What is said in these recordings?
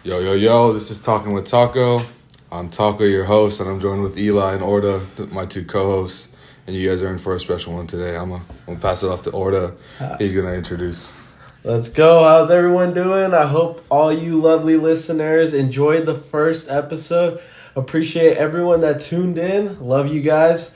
Yo, yo, yo, this is Talking with Taco. I'm Taco, your host, and I'm joined with Eli and Orda, my two co-hosts. And you guys are in for a special one today. I'm gonna pass it off to Orda. He's going to introduce. Let's go. How's everyone doing? I hope all you lovely listeners enjoyed the first episode. Appreciate everyone that tuned in. Love you guys.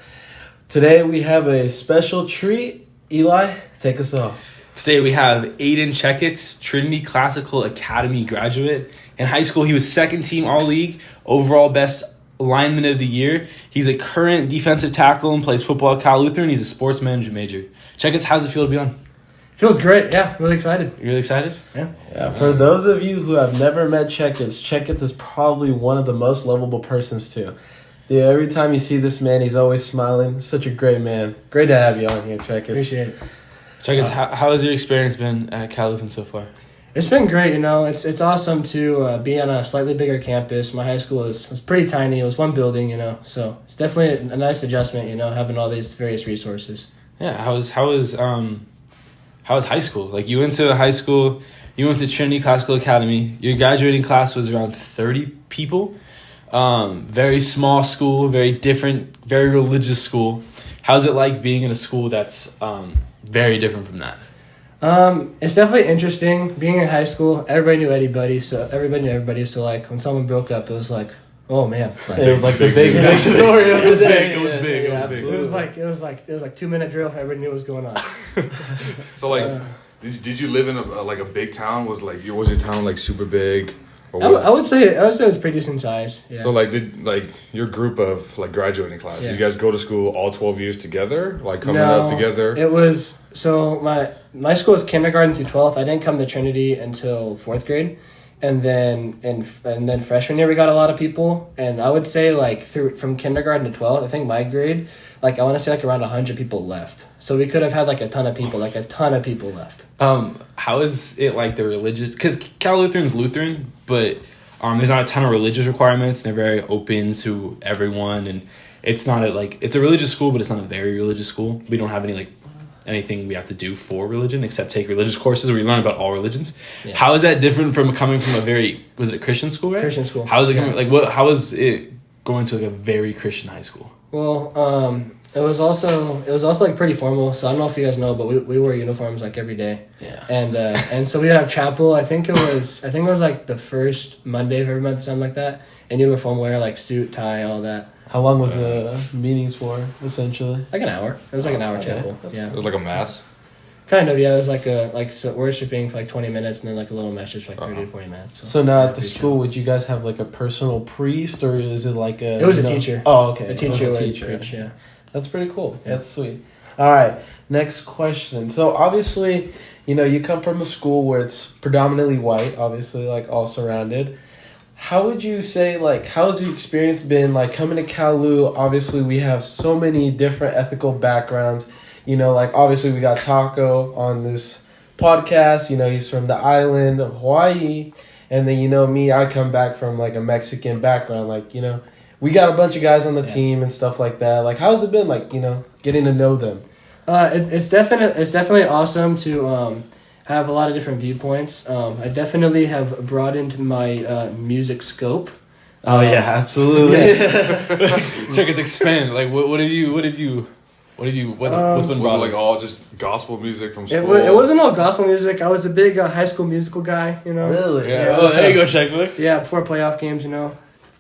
Today we have a special treat. Eli, take us off. Today we have Aiden Checketts, Trinity Classical Academy graduate. In high school, he was second team All-League, overall best lineman of the year. He's a current defensive tackle and plays football at Cal Lutheran. He's a sports management major. Checketts, how's it feel to be on? Feels great. Yeah, really excited. You really excited? Yeah. For those of you who have never met Checketts is probably one of the most lovable persons too. Yeah, every time you see this man, he's always smiling. Such a great man. Great to have you on here, Checketts. Appreciate it. Checketts, how has your experience been at Cal Lutheran so far? It's been great, It's awesome to be on a slightly bigger campus. My high school was pretty tiny. It was one building, So it's definitely a nice adjustment, having all these various resources. Yeah, how was high school? Like, you went to high school, you went to Trinity Classical Academy. Your graduating class was around 30 people. Very small school, very different, very religious school. How's it like being in a school that's very different from that? It's definitely interesting. Being in high school, everybody knew everybody, so everybody knew everybody. So, like, when someone broke up, it was like, oh, man. Like, it was like the big story of the day. It was big. It was like 2-minute drill. Everybody knew what was going on. So, did you live in a big town? Was your town, super big? I would say it was pretty decent size. Yeah. So, did your group of, graduating class, yeah. You guys go to school all 12 years together? Coming up together? It was, so my school was kindergarten through 12th. I didn't come to Trinity until 4th grade. And then freshman year, we got a lot of people. And I would say, from kindergarten to 12th, I think my grade, I want to say, around 100 people left. So we could have had, a ton of people left. How is it the religious? Because Cal Lutheran's Lutheran, but there's not a ton of religious requirements. They're very open to everyone, and it's not it's a religious school, but it's not a very religious school. We don't have anything we have to do for religion except take religious courses where we learn about all religions. Yeah. How is that different from coming from was it a Christian school, right? Christian school. How is it coming? How is it going to a very Christian high school? Well, it was also pretty formal. So I don't know if you guys know, but we wore uniforms every day. Yeah. And so we would have chapel. I think it was the first Monday of every month or something like that. And uniform wear, suit, tie, all that. How long was the meetings for, essentially? An hour. It was an hour chapel. Yeah. It was like a mass? Kind of, yeah. It was so worshiping for 20 minutes and then a little message for 30 to 40 minutes. So now at the school, would you guys have a personal priest, or is it It was a teacher. Oh, okay. A teacher would preach, yeah. That's pretty cool. Yeah. That's sweet. All right, next question. So obviously, you come from a school where it's predominantly white, obviously, all surrounded. How would you say, how has the experience been, coming to Cal Lu? Obviously, we have so many different ethical backgrounds. Obviously, we got Taco on this podcast. He's from the island of Hawaii. And then, me, I come back from, a Mexican background. We got a bunch of guys on the team and stuff like that. How has it been, getting to know them? It's definitely awesome to have a lot of different viewpoints. I definitely have broadened my music scope. Oh yeah, absolutely. Checketts, expand. What's been brought? Was it all just gospel music from school? It wasn't all gospel music. I was a big High School Musical guy. Really? Yeah. Oh, there you go, Checketts. Yeah, before playoff games,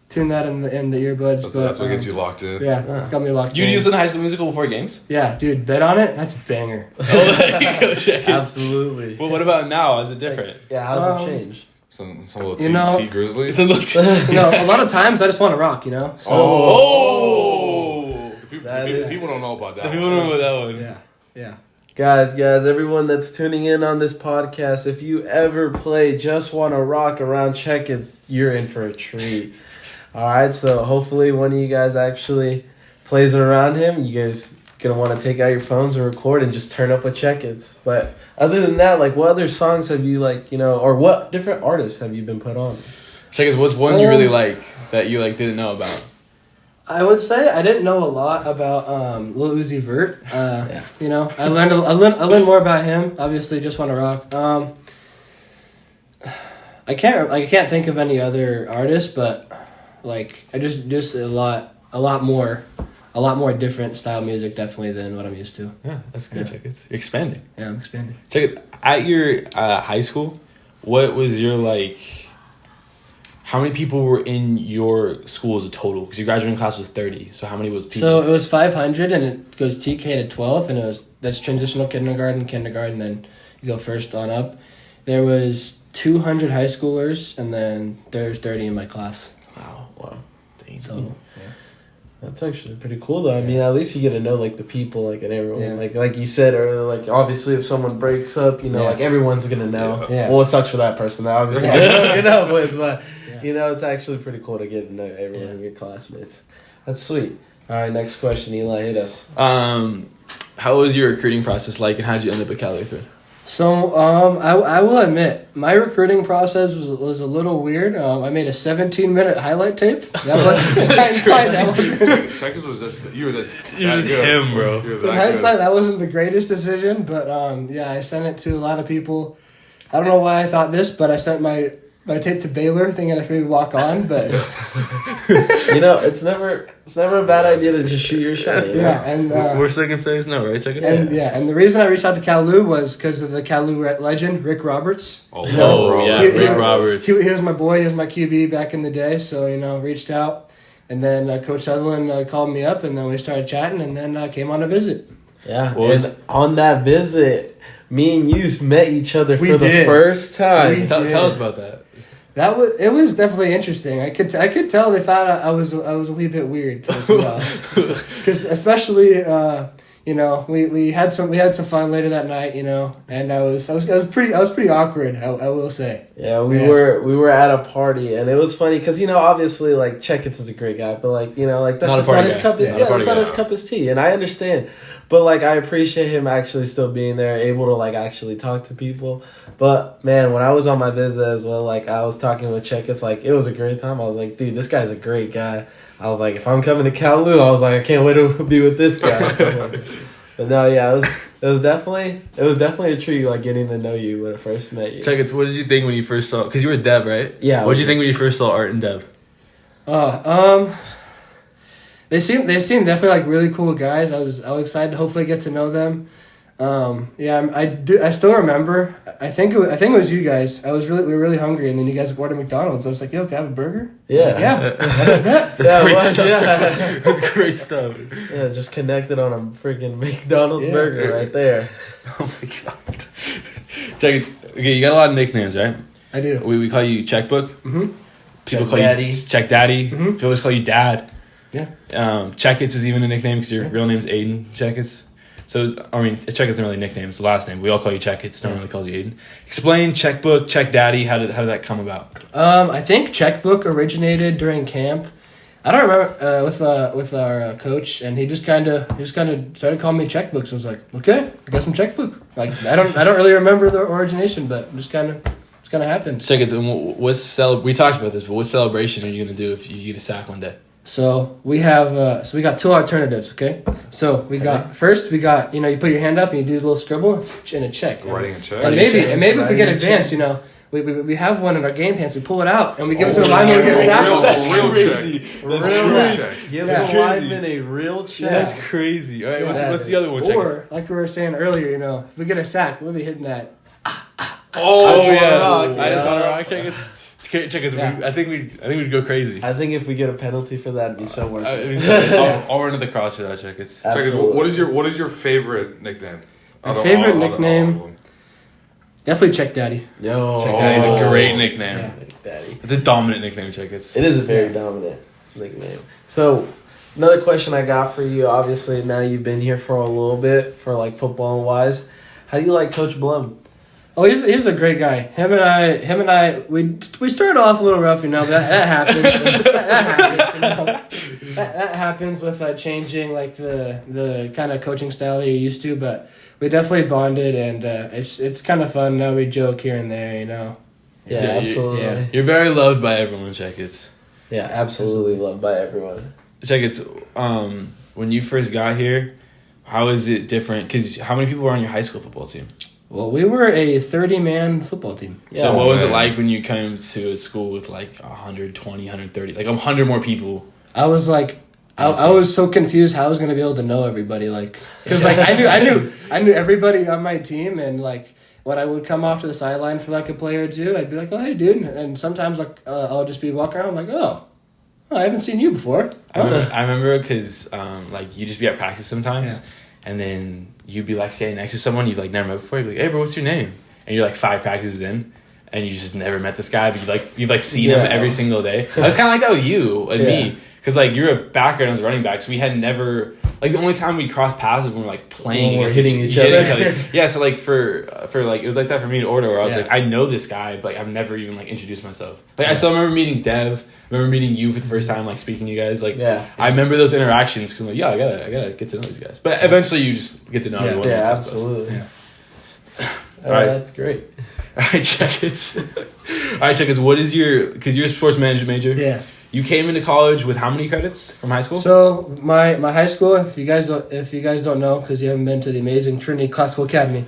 tune that in the earbuds. That's what gets you locked in. Yeah, it's got me locked in. You listen to High School Musical before games? Yeah, dude, bet on it. That's a banger. Oh, there you go, Checketts. Absolutely. Well, what about now? Is it different? Yeah, how's it changed? Some little T Grizzly? Some little a lot of times I just want to rock, So, People don't know about that. The people don't know about that one. Yeah. Guys, everyone that's tuning in on this podcast, if you ever play Just Wanna Rock around Checketts, you're in for a treat. All right, so hopefully one of you guys actually plays it around him. You guys gonna want to take out your phones and record and just turn up with Checketts. But other than that, what other songs have you or what different artists have you been put on? Checketts, what's one you really like that you didn't know about? I would say I didn't know a lot about Lil Uzi Vert. I learned more about him. Obviously, Just Wanna Rock. I can't think of any other artists, but like I just a lot more different style music definitely than what I'm used to. Yeah, that's good. Checketts. You're expanding. Yeah, I'm expanding. Check it. At your high school, what was your how many people were in your school as a total? Because your graduating class was 30. So how many was people? So it was 500, and it goes TK to 12, and that's transitional kindergarten, then you go first on up. There was 200 high schoolers, and then there's 30 in my class. Wow. Dang. So, That's actually pretty cool, though. I mean, at least you get to know, like, the people, like, and everyone. Like you said earlier, like, obviously, if someone breaks up, like, everyone's going to know. Yeah. Well, it sucks for that person, obviously. I don't get up with, but, it's actually pretty cool to get to know everyone in your classmates. That's sweet. All right, next question, Eli, hit us. How was your recruiting process like, and how did you end up at Cal Lutheran? So, I will admit, my recruiting process was a little weird. I made a 17-minute highlight tape. That was Checketts was just you were just him, bro. In hindsight, that wasn't the greatest decision, but I sent it to a lot of people. I don't know why I thought this, but I sent my tape to Baylor, thinking I could maybe walk on, but it's never a bad idea to just shoot your shot. Yeah, and worst they can say is no, right? Checketts. And the reason I reached out to Cal Lu was because of the Cal Lu legend, Rick Roberts. Rick Roberts. He was my boy. He was my QB back in the day, so reached out, and then Coach Sutherland called me up, and then we started chatting, and then came on a visit. Yeah, on that visit, me and you met each other for the first time. Tell us about that. It was definitely interesting. I could tell they thought I was a wee bit weird because especially we had some fun later that night, and I was pretty awkward, I will say. Yeah, we were at a party, and it was funny because obviously like Checketts is a great guy, but that's just not his cup. It's not his cup of tea, and I understand. But, I appreciate him actually still being there, able to, actually talk to people. But, man, when I was on my visit as well, I was talking with Checketts, it was a great time. I was like, dude, this guy's a great guy. I was like, if I'm coming to Cal Lu, I was like, I can't wait to be with this guy. But, no, yeah, it was definitely a treat, getting to know you when I first met you. Checketts, what did you think when you first saw, because you were Dev, right? Yeah. What did you think when you first saw Art and Dev? They seem definitely really cool guys. I was excited to hopefully get to know them. I still remember. I think it was you guys. We were really hungry, and then you guys ordered McDonald's. I was like, "Yo, can I have a burger?" Yeah. That's great stuff. Yeah. That's great stuff. Yeah, just connected on a freaking McDonald's burger right there. Oh my god. Checketts. Okay, you got a lot of nicknames, right? I do. We call you Checkbook. Mm-hmm. People call Daddy. you Check Daddy. Mm-hmm. People just call you Dad. Yeah. Checketts is even a nickname because your real name's Aiden Checketts. So, Checketts isn't really a nickname. It's the last name. We all call you Checketts. No one really calls you Aiden. Explain Checkbook, Check Daddy. How did that come about? I think Checkbook originated during camp. I don't remember with our coach, and he just kind of started calling me Checkbook. So I was like, okay, I got some Checkbook. I don't really remember the origination, but just kind of happened. Checketts. We talked about this, but what celebration are you gonna do if you get a sack one day? So we have we got two alternatives, okay? So we got you put your hand up and you do a little scribble and a check. Writing a check. And maybe if we get advanced, we have one in our game pants, we pull it out and we give it to the lineman and we get a sack. That's real crazy. That's crazy. Give the lineman a real check. That's crazy. All right, what's the other one? Or like we were saying earlier, if we get a sack, we'll be hitting that. Oh yeah, rock, I just want to rock. Checketts. Yeah. I think we'd go crazy. I think if we get a penalty for that, it'd be so worth it. I'll run to the cross for that, Checketts. Checketts, what is your favorite nickname? My favorite nickname? Definitely Check Daddy. Yo, Check Daddy's a great nickname. Yeah. Daddy. It's a dominant nickname, Checketts. It is a very dominant nickname. So, another question I got for you. Obviously, now you've been here for a little bit, for football wise. How do you like Coach Blum? Oh, he's a great guy. Him and I, we started off a little rough, but that happens. That happens with changing the kind of coaching style that you're used to. But we definitely bonded, and it's kind of fun. Now we joke here and there, Yeah, absolutely. You're very loved by everyone, Checketts. Yeah, absolutely loved by everyone. Checketts. When you first got here, how is it different? Because how many people were on your high school football team? Well, we were a 30-man football team. So what was it like when you came to a school with like 120, 130, like 100 more people? I was like, I was so confused how I was gonna be able to know everybody, like, because like I knew everybody on my team, and like when I would come off to the sideline for like a play or two, I'd be like, oh hey dude, and sometimes like I'll just be walking around like, oh, I haven't seen you before. I remember because like you just be at practice sometimes, and then you'd be like standing next to someone you've like never met before. You'd be like, hey bro, what's your name? And you're like 5 practices in, and you just never met this guy, but you've like seen him every single day. I was kind of like that with you and me. Because, like, you're a backer and I was a running back, so we had never... Like, the only time we crossed paths was when we were, like, playing against hitting each other. Yeah, so, like, for like, it was like that for me in order, where I was like, I know this guy, but like, I've never even, like, introduced myself. Like, I still remember meeting Dev, remember meeting you for the first time, like, speaking to you guys. Like, I remember those interactions, because I'm like, I gotta get to know these guys. But eventually, you just get to know everyone. Yeah, absolutely. All right. That's great. All right, Checketts. What is your... Because you're a sports management major. Yeah. You came into college with how many credits from high school? So my high school, if you guys don't know, because you haven't been to the amazing Trinity Classical Academy,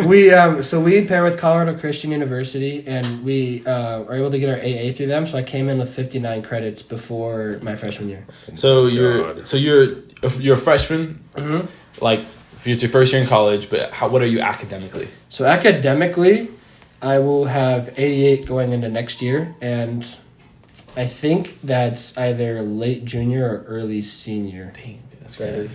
we pair with Colorado Christian University, and we are able to get our AA through them. So I came in with 59 credits before my freshman year. So you're a freshman, like if it's your first year in college. But what are you academically? So academically, I will have 88 going into next year, and I think that's either late junior or early senior. Dang, that's crazy.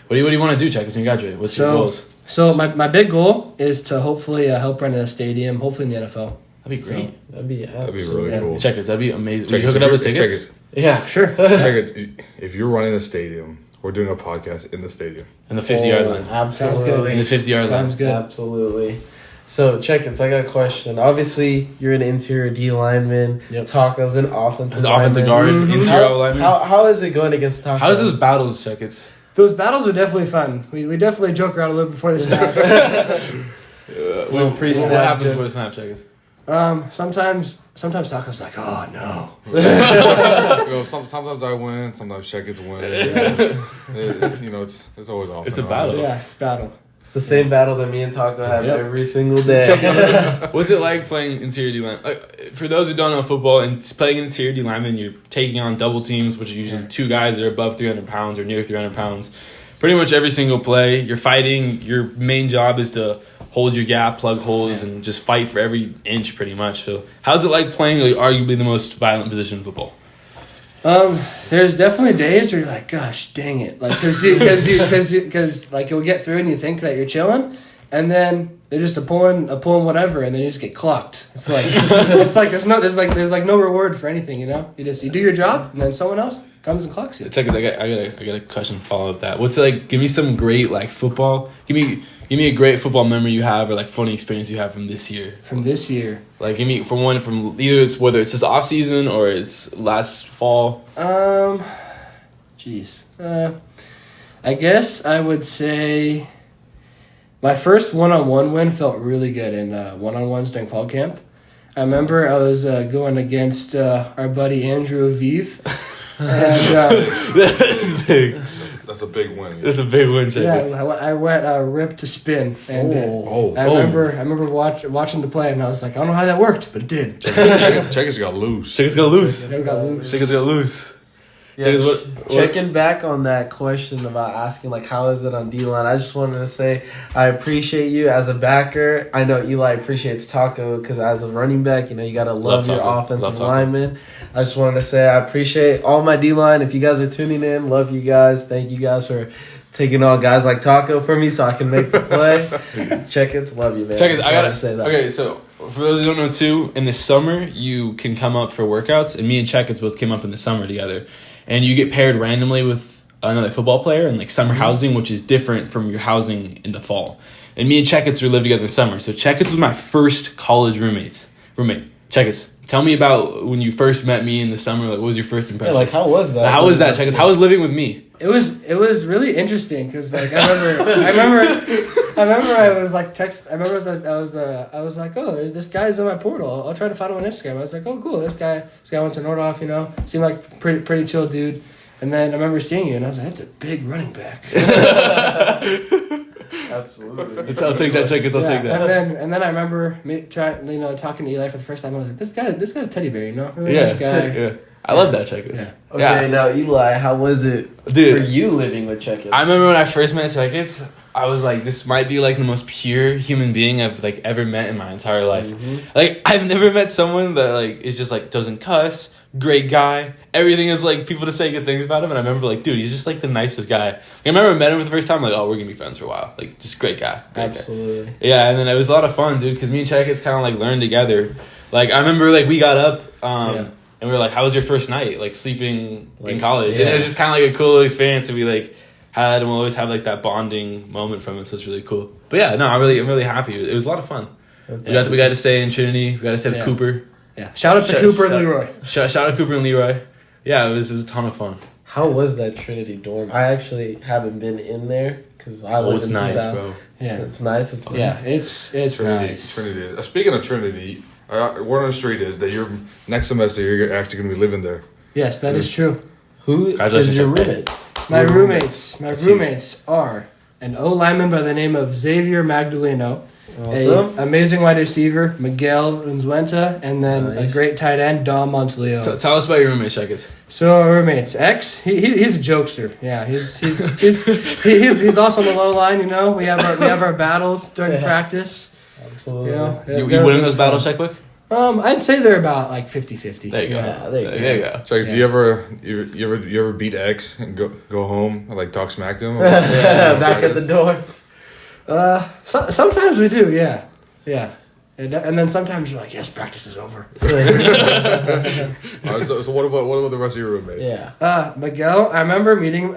What do you want to do, Checketts, when you graduate? What's your goals? So my big goal is to hopefully help run a stadium, hopefully in the NFL. That'd be great. So, that'd be really cool. Checketts, that'd be amazing. Would you hook it up with tickets? Yeah, sure. Checketts, if you're running a stadium, we're doing a podcast in the stadium. In the 50-yard line. Absolutely. In the 50-yard line. Sounds good. Absolutely. So, Checketts, I got a question. Obviously, you're an interior D lineman. Taco's an offensive lineman. Offensive guard, interior lineman. How is it going against Taco? How's those battles, Checketts? Those battles are definitely fun. We definitely joke around a little before the snap. What happens before the snap, Checketts? Sometimes Taco's like, oh no. Sometimes I win, sometimes Checketts win. It's always off. It's a battle. Yeah, it's a battle. It's the same battle that me and Taco have every single day. What's it like playing interior D line? For those who don't know football, and playing interior D lineman, you're taking on double teams, which are usually 2 guys that are above 300 pounds or near 300 pounds. Pretty much every single play, you're fighting. Your main job is to hold your gap, plug holes, and just fight for every inch, pretty much. So, how's it like playing arguably the most violent position in football? There's definitely days where you're like, gosh, dang it, like because like you'll get through and you think that you're chilling, and then they're just a pulling whatever, and then you just get clocked. It's like there's no reward for anything, you know. You do your job, and then someone else comes and clocks you. Check it. I got a question follow up that. What's it like? Give me some great like football. Give me a great football memory you have, or like funny experience you have from this year. From this year. Like give me from either whether it's this off season or it's last fall. I guess I would say my first one-on-one win felt really good in one-on-ones during fall camp. I remember I was going against our buddy Andrew Aviv. And That's big. That's a big win. That's a big win, Checketts. Yeah, I went rip to spin, and I remember watching the play, and I was like, I don't know how that worked, but it did. Checketts got loose. Checketts got loose. Checketts got loose. Yeah, checking back on that question about asking, like, how is it on D-line, I just wanted to say I appreciate you as a backer. I know Eli appreciates Taco because as a running back, you got to love your offensive lineman. I just wanted to say I appreciate all my D-line. If you guys are tuning in, love you guys. Thank you guys for taking on guys like Taco for me so I can make the play. Checketts, love you, man. Checketts, I gotta say that. Okay, so for those who don't know too, in the summer you can come up for workouts, and me and Checketts both came up in the summer together. And you get paired randomly with another football player in like summer housing, which is different from your housing in the fall. And me and Checketts lived together in the summer. So Checketts was my first college roommate. Checketts, tell me about when you first met me in the summer. Like, what was your first impression? Yeah, like how was that? How was that, Checketts? How was living with me? It was really interesting because like I remember I was like I was like, oh, there's this guy's in my portal. I'll try to find him on Instagram. I was like, oh cool, this guy went to Nordhoff, seemed like pretty chill dude. And then I remember seeing you and I was like, that's a big running back. Absolutely. I'll take that, Checketts. I'll take that. And then I remember talking to Eli for the first time. I was like, this guy's teddy bear, you know? Really Yeah, nice guy. yeah. I love that Checketts. Yeah. Okay, now Eli, how was it Dude, for you living with Checketts? I remember when I first met Checketts, I was like, this might be like the most pure human being I've like ever met in my entire life. Like, I've never met someone that like is just like doesn't cuss, great guy. Everything is like people to say good things about him, and I remember like, dude, he's just like the nicest guy. Like, I remember I met him for the first time, like, oh, we're gonna be friends for a while. Like, just great guy. Absolutely. Yeah, and then it was a lot of fun, dude, because me and Checketts kind of like learned together. Like, I remember like we got up, and we were like, how was your first night? Like sleeping in college. Yeah. And it was just kind of like a cool experience that we like had, and we'll always have like that bonding moment from it. So it's really cool. But yeah, no, I'm really happy. It was a lot of fun. We got to stay in Trinity. We got to stay with Cooper. Yeah. Shout out to Cooper and Leroy. Shout out Cooper and Leroy. Yeah, it was a ton of fun. How was that Trinity dorm? I actually haven't been in there because I live in the nice, South. bro. Yeah, it's nice. It's nice. Yeah, it's Trinity. nice. Trinity. Speaking of Trinity, word on the street is that you're next semester you're actually going to be living there. Yes, that is true. Who Congratulations, is your Check. roommate? My roommates That's are an O lineman by the name of Xavier Magdaleno, Awesome. a amazing wide receiver Miguel Unzuenta, and then Nice. a great tight end Dom Montaleo. Tell us about your roommate, Checketts. So our roommates, X, he's a jokester. Yeah, he's also on the low line. You know, we have our battles during practice. Absolutely. You know, You winning those battles, Checkbook? I'd say they're about like 50-50. There you go. Yeah, there you go. There you go. So, do you ever beat X and go home and like talk smack to him? Back at the door. Sometimes we do, yeah. And then sometimes you're like, yes, practice is over. So what about the rest of your roommates? Yeah. Miguel, I remember meeting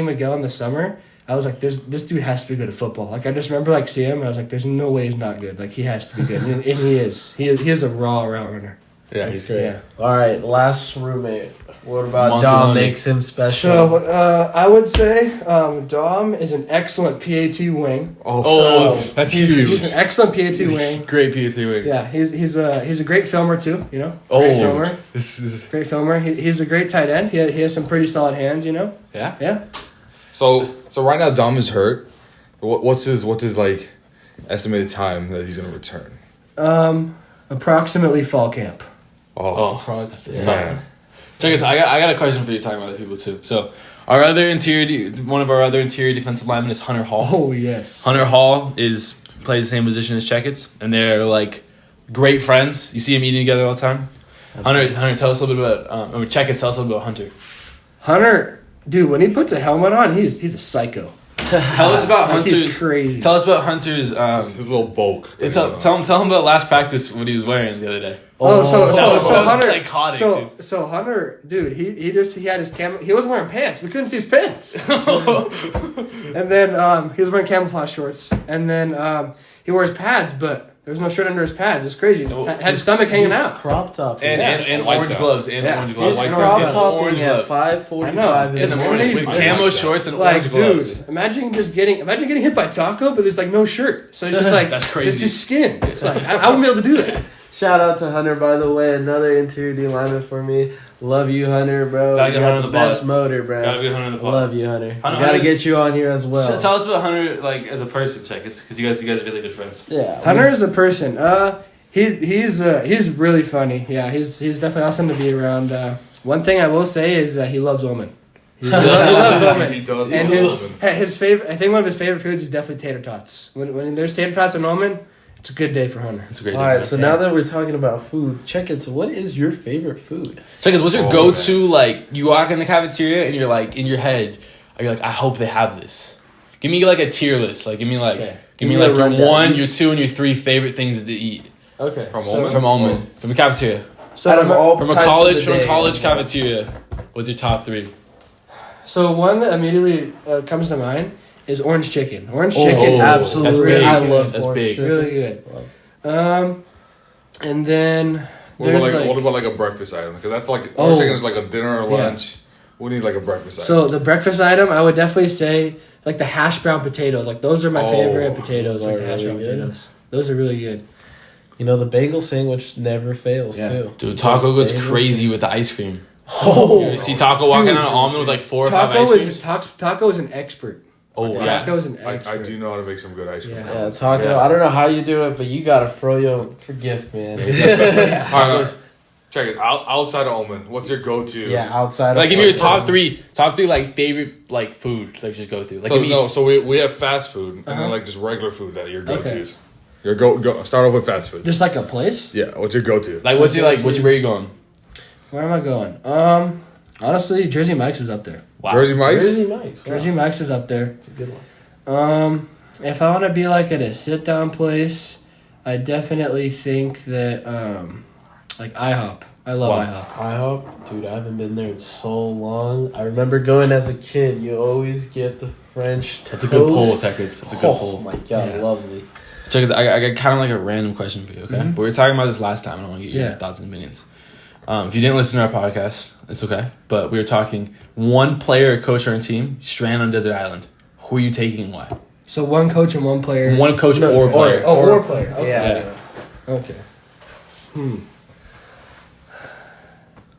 Miguel in the summer. I was like, this dude has to be good at football. Like, I just remember like seeing him, and I was like, there's no way he's not good. Like, he has to be good, and he is. He is a raw route runner. Yeah, He's great. Yeah. All right, last roommate. What about Montaloni. Dom makes him special? So I would say Dom is an excellent PAT wing. Oh, that's He's huge. an excellent PAT wing. Great PAT wing. Yeah, he's a great filmer too. You know, Oh, great filmer. this is Great filmer. He's a great tight end. He has some pretty solid hands. You know. yeah. Yeah. So right now Dom is hurt. What's his like estimated time that he's gonna return? Approximately fall camp. Oh, Frogs. that's Yeah. tough. Check it. I got a question for you talking about other people too. So, one of our other interior defensive linemen is Hunter Hall. Oh yes. Hunter Hall plays the same position as Checketts, and they're like great friends. You see them eating together all the time. Hunter, tell us a little bit about Checketts. Tell us a little bit about Hunter. Hunter, dude, when he puts a helmet on, he's a psycho. Tell us about Hunter's. He's crazy. Tell us about Hunter's. His little bulk. Tell him about last practice what he was wearing the other day. Oh, so was Hunter, psychotic, dude. So Hunter, dude, he had his he wasn't wearing pants. We couldn't see his pants. And then he was wearing camouflage shorts. And then he wears pads, but there was no shirt under his pads. It's crazy. Had his stomach hanging out. Crop top. And like orange that. gloves. And Yeah. orange gloves. He's like crop that. Orange topping at glove. 5:45 in In the the morning. morning with crazy. camo like that. shorts and Like, orange gloves. dude, imagine getting hit by Taco, but there's like no shirt. So it's just like That's crazy. It's just skin. It's like I wouldn't be able to do that. Shout out to Hunter, by the way. Another interior D lineman for me. Love you, Hunter, bro. Gotta You get got Hunter the on the pod. best motor, bro. Gotta be Hunter in the pod. Love you, Hunter. Hunter- Gotta Hunter's- get you on here as well. So tell us about Hunter, like as a person, Checketts, because you guys are really good friends. Yeah. Hunter is a person. He's really funny. Yeah, he's definitely awesome to be around. One thing I will say is that he loves Omen. He loves Omen. He does. And He loves Omen. his favorite, I think one of his favorite foods is definitely tater tots. When there's tater tots and Omen, it's a good day for Hunter. It's a great All right, so now that we're talking about food, Checketts, what is your favorite food? Checketts, what's your Oh, go-to, like, you walk in the cafeteria and you're like, in your head, you're like, I hope they have this. Give me like a tier list. Like, give me like Okay. your rundown. 1, your 2, and your 3 favorite things to eat. Okay. From so, Omen? From Almond. From the cafeteria. So out of all From a types of college the day, cafeteria. What's your top 3? So one that immediately comes to mind is orange chicken. Orange Oh, chicken, absolutely. That's big. I love That's orange big. chicken. really good. And then What there's about like a breakfast item? Because that's like Oh. orange chicken is like a dinner or Yeah. lunch. We need like a breakfast item. so the breakfast item, I would definitely say like the hash brown potatoes. Like those are my Oh, favorite potatoes. those Like are the hash brown really good. potatoes. Those are really good. You know, the bagel sandwich never fails, Yeah. too. Dude, Taco goes Bagels. crazy with the ice cream. Oh, You see Taco walking Dude, out of almond with like 4 or 5 ice Taco creams? Taco is an expert. Oh Yeah. Taco's an I expert. do know how to make some good ice cream. Yeah. Yeah, taco. Yeah. I don't know how you do it, but you got a froyo for gift, man. All right, check it. Outside of Omen, what's your go-to? Yeah, outside Like of give me your top three like favorite like food like just go through. Like So, give me no, so we have fast food and then like just regular food that are your go-tos. Okay. Your go start off with fast food. Just like a place? Yeah, what's your go-to? like what's your like where are you going? Where am I going? Honestly, Jersey Mike's is up there. Wow. Jersey Mike's? Jersey Mike's. Wow. Jersey Mike's is up there. It's a good one. If I want to be like at a sit-down place, I definitely think that like IHOP. I love Wow. IHOP. IHOP, dude, I haven't been there in so long. I remember going as a kid. You always get the French toast. That's a good poll, Checketts. That's a good Oh poll. my god, Yeah. lovely. Checketts, I got kind of like a random question for you, okay? Mhm. But we were talking about this last time, and I want to get your Yeah. thoughts and opinions. If you didn't listen to our podcast, it's okay. But we were talking one player or coach on a team stranded on a desert island. Who are you taking and why? So one coach and one player. One coach or player. or player. Okay. Yeah. Okay.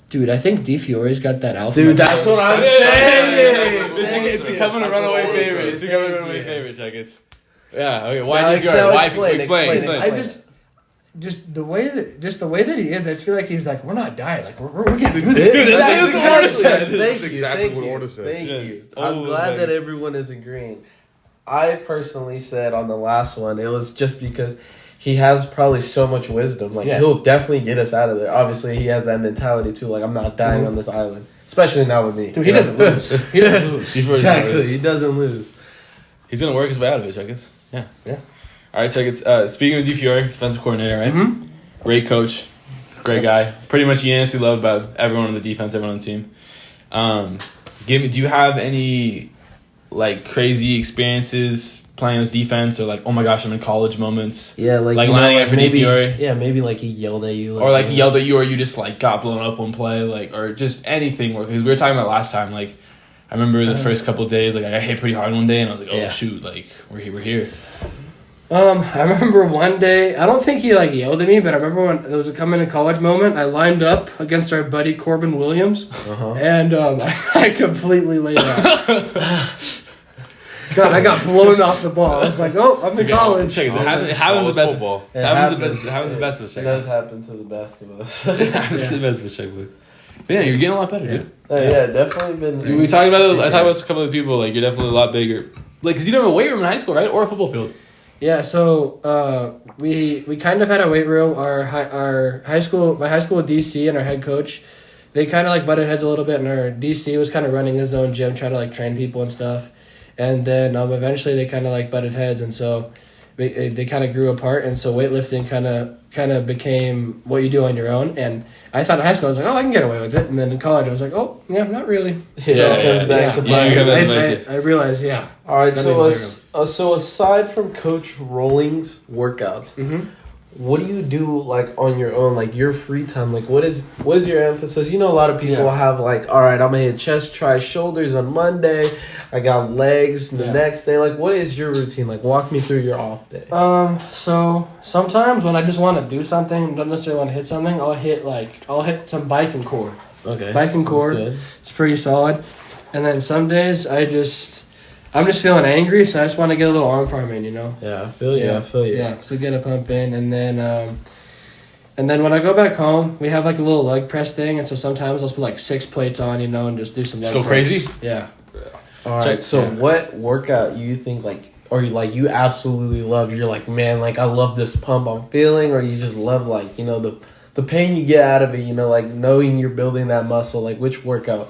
Dude, I think DiFiore's got that outfit. Dude, that's what I'm saying. It's becoming a runaway Thank you. favorite. It's becoming a runaway Thank you. favorite, Checketts. Yeah, okay. Why Now DiFiore? Why? explain. Explain. I just the way that he is, I just feel like he's like, we're not dying. Like we're getting through Dude, this. that's Exactly what Orta said. Thank That's you, exactly thank what you, Orta said. Thank Yes. you. Oh, I'm glad like- that everyone is agreeing. I personally said on the last one, it was just because he has probably so much wisdom. Like, Yeah. he'll definitely get us out of there. Obviously, he has that mentality, too. Like, I'm not dying on this island. Especially not with me. Dude, he doesn't lose. He doesn't lose. DiFiore's Exactly. gonna He doesn't lose. He's gonna work his way out of it, Checketts. Yeah. Yeah. All right, Checketts. Speaking of DiFiore, defensive coordinator, right? Mm-hmm. Great coach, great guy. Pretty much unanimously loved by everyone on the defense, everyone on the team. Do you have any like crazy experiences playing as defense, or like, oh my gosh, I'm in college moments, Yeah, like, Like you know, lining like up for maybe, DiFiore? yeah, maybe like he yelled at you, or like he yelled at you, or you just like got blown up one play, like, or just anything? Because we were talking about last time, like. I remember the first couple of days, like I got hit pretty hard one day, and I was like, "Oh Yeah. shoot, like we're here." I remember one day, I don't think he like yelled at me, but I remember when there was a coming to college moment, I lined up against our buddy Corbin Williams, and I completely laid out. God, I got blown off the ball. I was like, oh, I'm in college. Check it. It happens the best. It happens the best with It check. does happen to the best of us. It happens the best with check. But yeah, you're getting a lot better, dude. Yeah, definitely been. We talked about it. I talked about a couple of people. Like you're definitely a lot bigger. Like, cause you didn't have a weight room in high school, right? Or a football field. Yeah, so we kind of had a weight room. My high school DC and our head coach, they kind of like butted heads a little bit, and our DC was kind of running his own gym, trying to like train people and stuff. And then eventually they kind of like butted heads, and so they kind of grew apart. And so weightlifting kind of became what you do on your own. And I thought in high school I was like, oh, I can get away with it. And then in college I was like, oh, yeah, not really. Yeah, it comes back to bite. I realized, yeah. All right, That'd so aside from Coach Rolling's workouts, what do you do like on your own, like your free time? Like what is your emphasis? You know, a lot of people have like, all right, I'm gonna hit chest, try shoulders on Monday. I got legs the next day. Like, what is your routine? Like, walk me through your off day. So sometimes when I just want to do something, don't necessarily want to hit something, I'll hit some bike and core. Okay, Bike and core. good. It's pretty solid. And then some days I'm just feeling angry, so I just want to get a little arm farm in, you know? Yeah, I feel you. I feel you. Yeah, so get a pump in. And then when I go back home, we have like a little leg press thing. And so sometimes I'll put like 6 plates on, you know, and just do some leg Just go press. crazy? Yeah. All right. So, what workout you think like, or you absolutely love? You're like, man, like I love this pump I'm feeling, or you just love like, you know, the pain you get out of it. You know, like knowing you're building that muscle. Like, which workout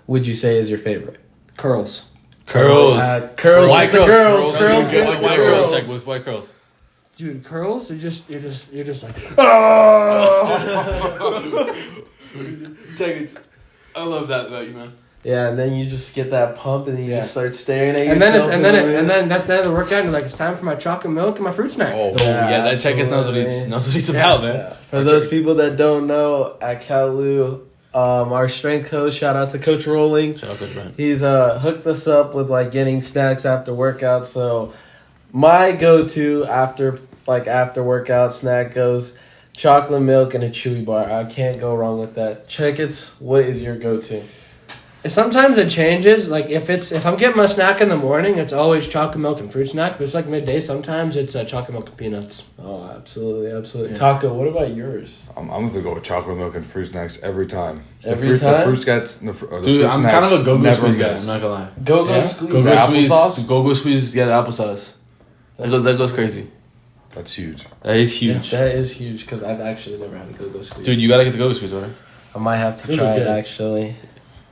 would you say is your favorite? Curls. Curls. Curls. White the curls. girls. Curls. Girls. White White curls. girls. Check with white curls. Dude, curls are you're just like Check it. I love that about you, man. Yeah, and then you just get that pump, and then you just start staring at and then yourself. and then that's the end of the workout, and like it's time for my chocolate milk and my fruit snack. Oh yeah, that Checketts knows what he's about, man. Yeah. For those people that don't know, at Kalu, our strength coach, shout out to Coach Rolling. Shout out Coach Brent. He's hooked us up with like getting snacks after workout. So my go-to after workout snack goes chocolate milk and a chewy bar. I can't go wrong with that. Checketts, what is your go-to? Sometimes it changes. Like if I'm getting my snack in the morning, it's always chocolate milk and fruit snack. But it's like midday. Sometimes it's chocolate milk and peanuts. Oh, absolutely. Yeah. Taco, what about yours? I'm gonna go with chocolate milk and fruit snacks every time. Every time? The fruit snacks. The Dude, fruit I'm snacks kind of a go-go never squeeze guy. miss. I'm not gonna lie. Go-go Yeah? squeeze. Go-go The squeeze. applesauce? Go-go squeeze. Yeah, the applesauce. That goes crazy. That's huge. That is huge. That is huge because I've actually never had a go-go squeeze. Dude, you gotta get the go-go squeeze order. I might have to Those try are it good. actually.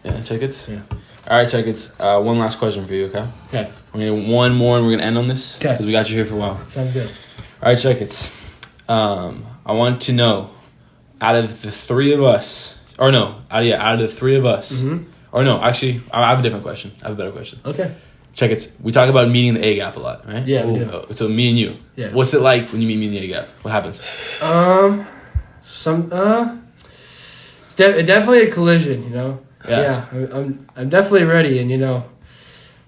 Yeah, Checketts? Yeah. All right, Checketts. One last question for you, okay? Okay. We're gonna do one more and we're gonna end on this. Okay. Because we got you here for a while. Sounds good. All right, Checketts. I want to know, out of the three of us, out of the three of us, or no, actually, I have a different question. I have a better question. Okay. Checketts. We talk about meeting the A gap a lot, right? Yeah, we do. So me and you. Yeah. What's it like when you meet me in the A gap? What happens? It's definitely a collision, you know. Yeah. I'm definitely ready, and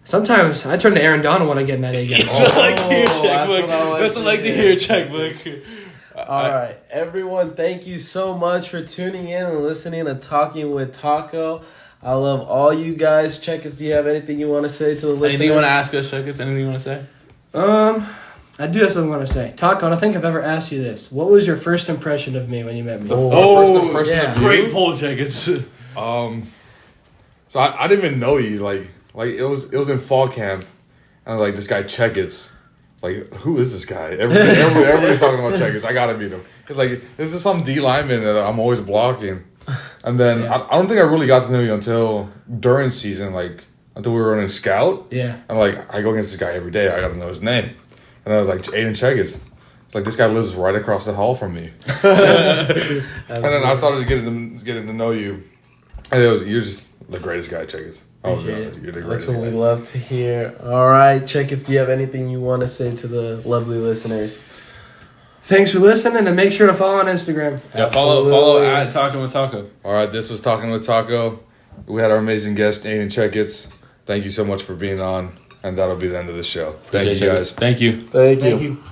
sometimes I turn to Aaron Donald when I get in that A gap. That's what I like to hear, that's checkbook. what I like That's to what I like to hear. hear, checkbook. All right, everyone, thank you so much for tuning in and listening and talking with Taco. I love all you guys. Checketts, do you have anything you want to say to the listeners? Anything you want to ask us, Checketts? Anything you want to say? I do have something I want to say. Taco, I don't think I've ever asked you this. What was your first impression of me when you met me? First impression yeah. of you? Great poll, Checketts. So I didn't even know you. Like it was in fall camp, and like this guy Checketts. Like, who is this guy? Everybody's talking about Checketts. I gotta meet him. It's like, this is some D lineman that I'm always blocking. And then I don't think I really got to know you until during season, like until we were running scout. Yeah. And like I go against this guy every day. I gotta know his name. And I was like, Aiden Checketts. It's like, this guy lives right across the hall from me. And then I started getting to know you. And you're just the greatest guy, Checketts. I was honest. You're the That's greatest what we guy. love to hear. All right, Checketts, do you have anything you want to say to the lovely listeners? Thanks for listening, and make sure to follow on Instagram. Yeah, follow at Talking with Taco. All right, this was Talking with Taco. We had our amazing guest, Aiden Checketts. Thank you so much for being on. And that'll be the end of the show. Thank you, guys. Thank you. Thank you. Thank you.